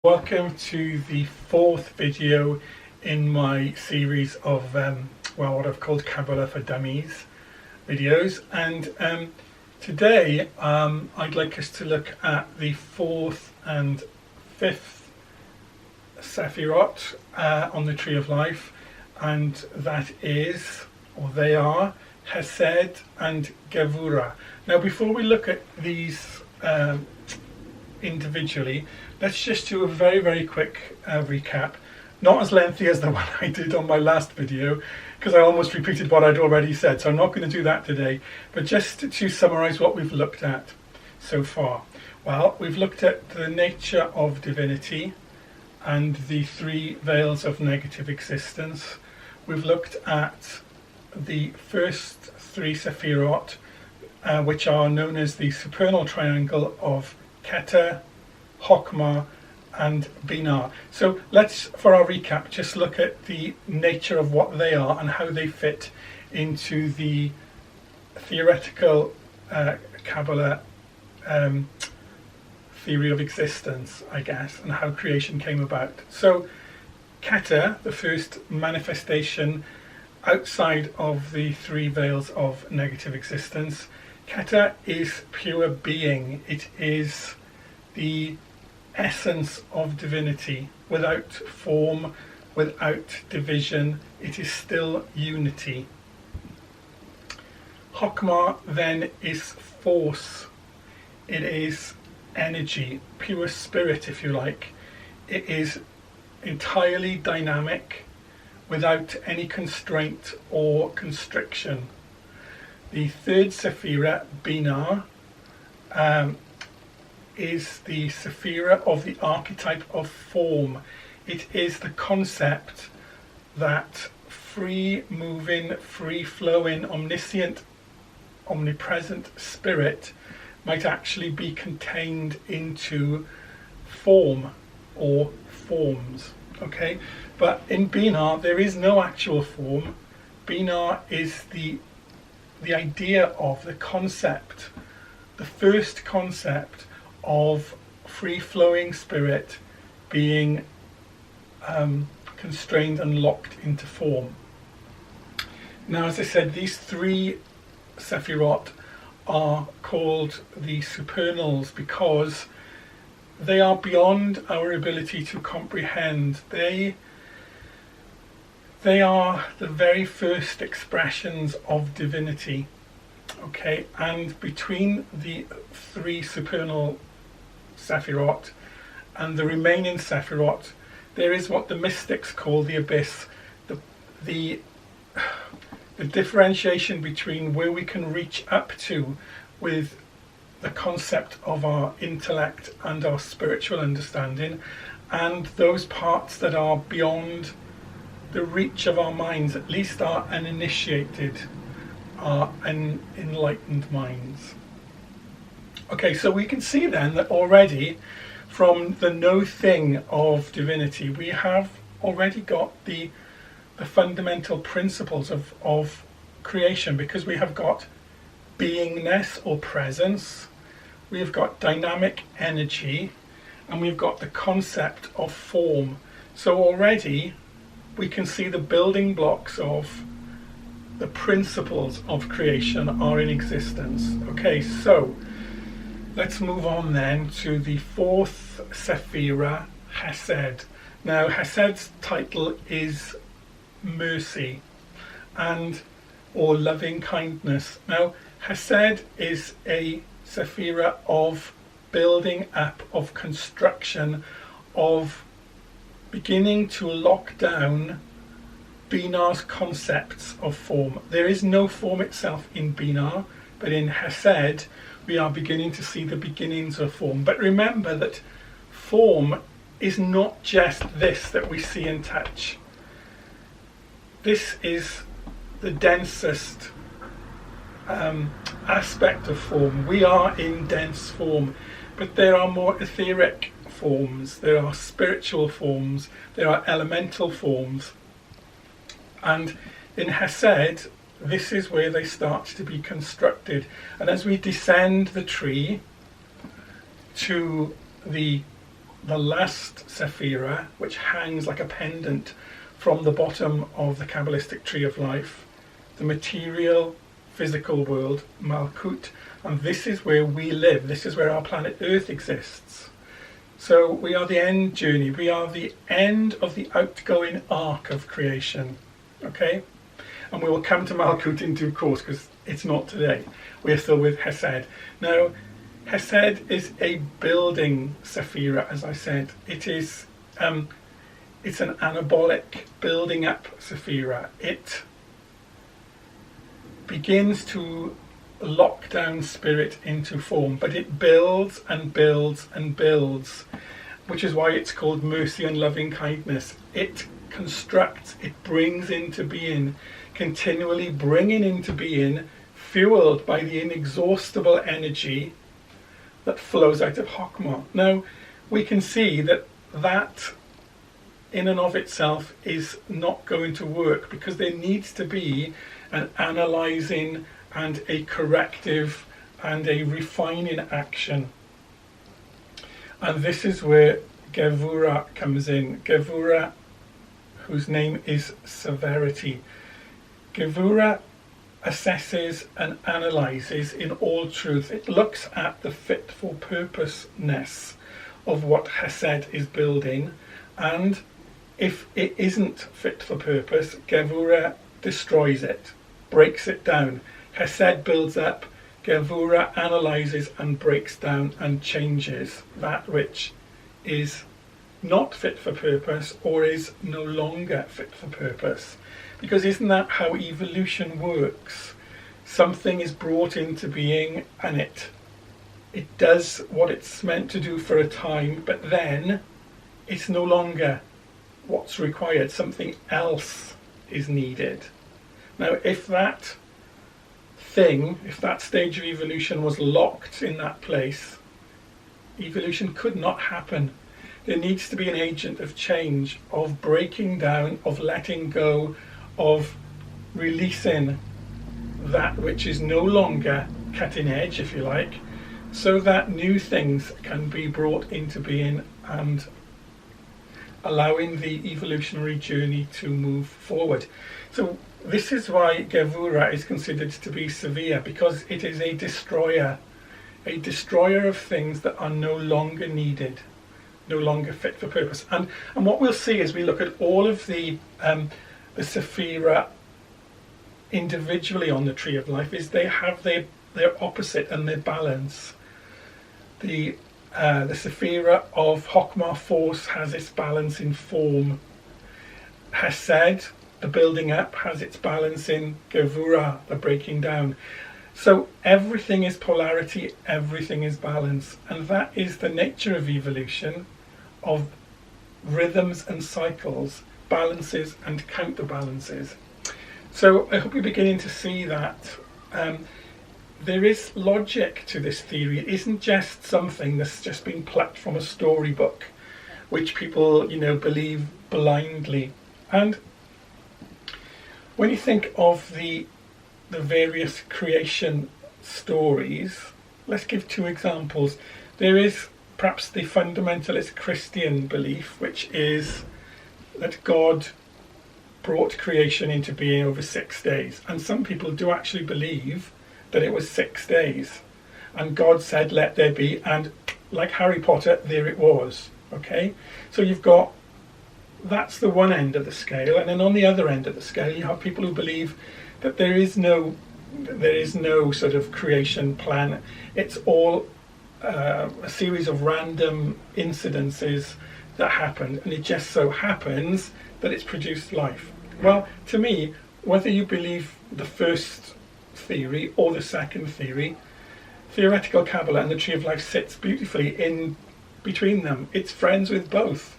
Welcome to the fourth video in my series of what I've called Kabbalah for Dummies videos, and today I'd like us to look at the fourth and fifth Sephiroth on the Tree of Life, and that is, or they are, Hesed and Gevura. Now before we look at these individually, let's just do a very quick recap, not as lengthy as the one I did on my last video because I almost repeated what I'd already said, so I'm not going to do that today, but just to summarize what we've looked at so far. Well, we've looked at the nature of divinity and the three veils of negative existence. We've looked at the first three Sephiroth, which are known as the supernal triangle of Keter, Chokmah and Binah. So let's, for our recap, just look at the nature of what they are and how they fit into the theoretical Kabbalah theory of existence, I guess, and how creation came about. So Keter, the first manifestation outside of the three veils of negative existence, Keter is pure being. It is the essence of divinity, without form, without division. It is still unity. Chokmah then is force. It is energy, pure spirit, if you like. It is entirely dynamic, without any constraint or constriction. The third Sephirah, Binah, is the Sephirah of the archetype of form. It is the concept that free-moving, free-flowing, omniscient, omnipresent spirit might actually be contained into form or forms. Okay, but in Binah there is no actual form. Binah is the idea of the concept, the first concept of free-flowing spirit being constrained and locked into form. Now, as I said, these three Sephiroth are called the supernals because they are beyond our ability to comprehend. They are the very first expressions of divinity. Okay, and between the three supernal Sephiroth and the remaining Sephiroth, there is what the mystics call the abyss, the differentiation between where we can reach up to with the concept of our intellect and our spiritual understanding, and those parts that are beyond the reach of our minds, at least our uninitiated, our unenlightened minds. Okay, so we can see then that already from the no thing of divinity we have already got the fundamental principles of creation, because we have got beingness or presence, we have got dynamic energy, and we've got the concept of form. So already we can see the building blocks of the principles of creation are in existence. Okay, so let's move on then to the fourth Sephirah, Hesed. Now, Hesed's title is mercy or loving kindness. Now, Hesed is a Sephirah of building up, of construction, of beginning to lock down Binah's concepts of form. There is no form itself in Binah, but in Hesed we are beginning to see the beginnings of form. But remember that form is not just this that we see and touch. This is the densest aspect of form. We are in dense form, but there are more etheric forms, there are spiritual forms, there are elemental forms, and in Hesed this is where they start to be constructed. And as we descend the tree to the the last Sephirah, which hangs like a pendant from the bottom of the Kabbalistic Tree of Life, the material, physical world, Malkut, and this is where we live, this is where our planet Earth exists. So we are the end journey, we are the end of the outgoing arc of creation, okay? And we will come to Malkut in due course, because it's not today. We're still with Hesed. Now, Hesed is a building Sephirah, as I said. It is, it's an anabolic building up Sephirah. It begins to lock down spirit into form, but it builds and builds and builds, which is why it's called mercy and loving kindness. It constructs, it brings into being, continually bringing into being, fueled by the inexhaustible energy that flows out of Chokmah. Now, we can see that that in and of itself is not going to work, because there needs to be an analysing and a corrective and a refining action. And this is where Gevura comes in. Gevura, whose name is Severity. Gevura assesses and analyses in all truth. It looks at the fit for purposeness of what Hesed is building, and if it isn't fit for purpose, Gevura destroys it, breaks it down. Hesed builds up, Gevura analyses and breaks down and changes that which is not fit for purpose or is no longer fit for purpose. Because isn't that how evolution works? Something is brought into being and it does what it's meant to do for a time, but then it's no longer what's required. Something else is needed. Now, if that thing, if that stage of evolution was locked in that place, evolution could not happen. There needs to be an agent of change, of breaking down, of letting go, of releasing that which is no longer cutting edge, if you like, so that new things can be brought into being and allowing the evolutionary journey to move forward. So this is why Gevura is considered to be severe, because it is a destroyer of things that are no longer needed, no longer fit for purpose. And what we'll see as we look at all of the Sephirah individually on the Tree of Life is they have their opposite and their balance. The Sephirah of Chokmah force has its balance in form. Hesed, the building up, has its balance in Gevura, the breaking down. So everything is polarity, everything is balance, and that is the nature of evolution, of rhythms and cycles, balances and counterbalances. So I hope you're beginning to see that there is logic to this theory. It isn't just something that's just been plucked from a storybook, which people, believe blindly. And when you think of the various creation stories, let's give two examples. There is perhaps the fundamentalist Christian belief, which is that God brought creation into being over 6 days. And some people do actually believe that it was 6 days. And God said, let there be, and like Harry Potter, there it was. Okay? So you've got, that's the one end of the scale. And then on the other end of the scale, you have people who believe that there is no sort of creation plan. It's all a series of random incidences that happened, and it just so happens that it's produced life. Well, to me, whether you believe the first theory or the second theory, theoretical Kabbalah and the Tree of Life sits beautifully in between them. It's friends with both,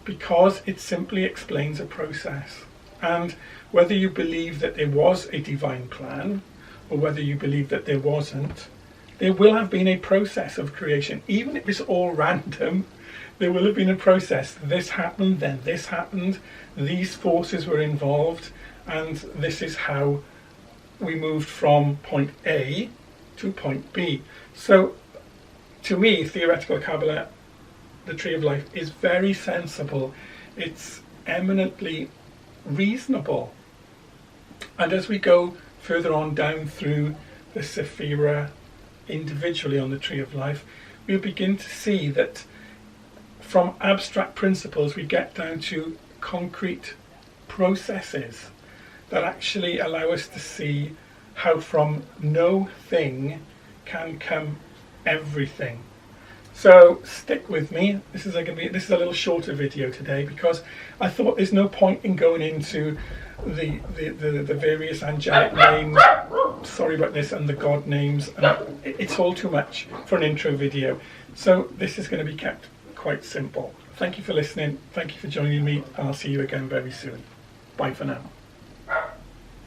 because it simply explains a process. And whether you believe that there was a divine plan or whether you believe that there wasn't, there will have been a process of creation. Even if it's all random, there will have been a process. This happened, then this happened, these forces were involved, and this is how we moved from point A to point B. So, to me, theoretical Kabbalah the Tree of Life is very sensible. It's eminently reasonable. And as we go further on down through the Sephirah individually on the Tree of Life, we'll begin to see that from abstract principles we get down to concrete processes that actually allow us to see how from no thing can come everything. So stick with me. This is a little shorter video today because I thought there's no point in going into the various angelic names, sorry about this, and the God names. And it's all too much for an intro video. So this is going to be kept quite simple. Thank you for listening. Thank you for joining me, and I'll see you again very soon. Bye for now.